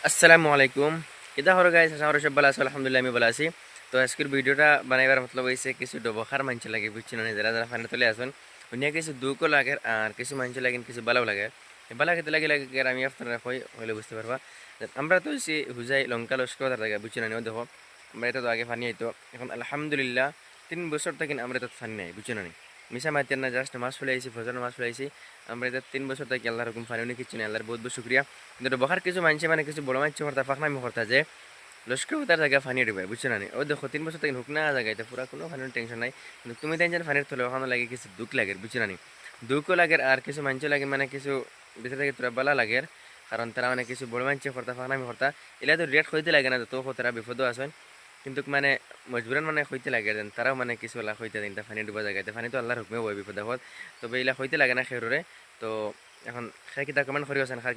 আসসালামু আলাইকুম। কিতা হলো গাইস, আমরা সব ভালো আছি, আলহামদুলিল্লাহ আমি ভালো আছি। তো আজকের ভিডিওটা বানাইবার মতলব হইছে কিছু ডবখার মানছে লাগে বুঝছি না, যারা যারা ফানে চলে আসুন উনিয়া কিছু দুঃখ লাগে আর কিছু মানছে লাগেন কিছু ভালো লাগে। ভালো খেতে লাগে লাগে আর আমি আপনারা কই হইলে বুঝতে পারবা। আমরা তো হইছি হুজাই লঙ্কা লস্কর জায়গা বুঝছি না, দেখো আমরা এটা তো আগে ফানি হইতো, এখন আলহামদুলিল্লাহ 3 বছর থেকে আমরা তো ফানি নাই বুঝছি না। মিশা মাইতেন না, জাস্ট মাছ ফেলে আইছি, ফজর মাছ ফেলে আইছি। আমরা এটা 3 বছর থেকে আল্লাহর হুকুম ফানি উনি কিছু নেই, আল্লাহর বহুত বহুত শুক্রিয়া। কিন্তু বহার কিছু মানছে মানে কিছু বড় মানছে করতা ফাঁকনামি করতা যে লস্কর তার জায়গা ফানি দিবে বুঝছো না। ও দেখো 3 বছর থেকে হুক না জায়গা এটা পুরা কোনো ফানির টেনশন নাই, কিন্তু তুমি টেনশন ফানির তোলে ওখানে লাগে কিছু দুঃখ লাগে বুঝছো না। দুঃখও লাগে আর কিছু মানছে লাগে মানে কিছু বেঁচে থেকে তোরা বালা লাগে, কারণ তারা মানে কিছু বড় মানছে করতা ফাঁকনামি করতা এলা তো রেট হইতে লাগে না, তো তারা বিপদও আসেন। কিন্তু মানে মজবুরান মানে হইতে লাগে যেন তারাও মানে কিছু লাখ হইতে দিন ফানি ডুবা জায়গাতে ফানি তো আল্লাহর হুকমে বই বিপদ আপদ, তবে এইলা হইতে লাগে না খেররে। তো এখন খাই কিতা কমেন্ট করি আছেন খার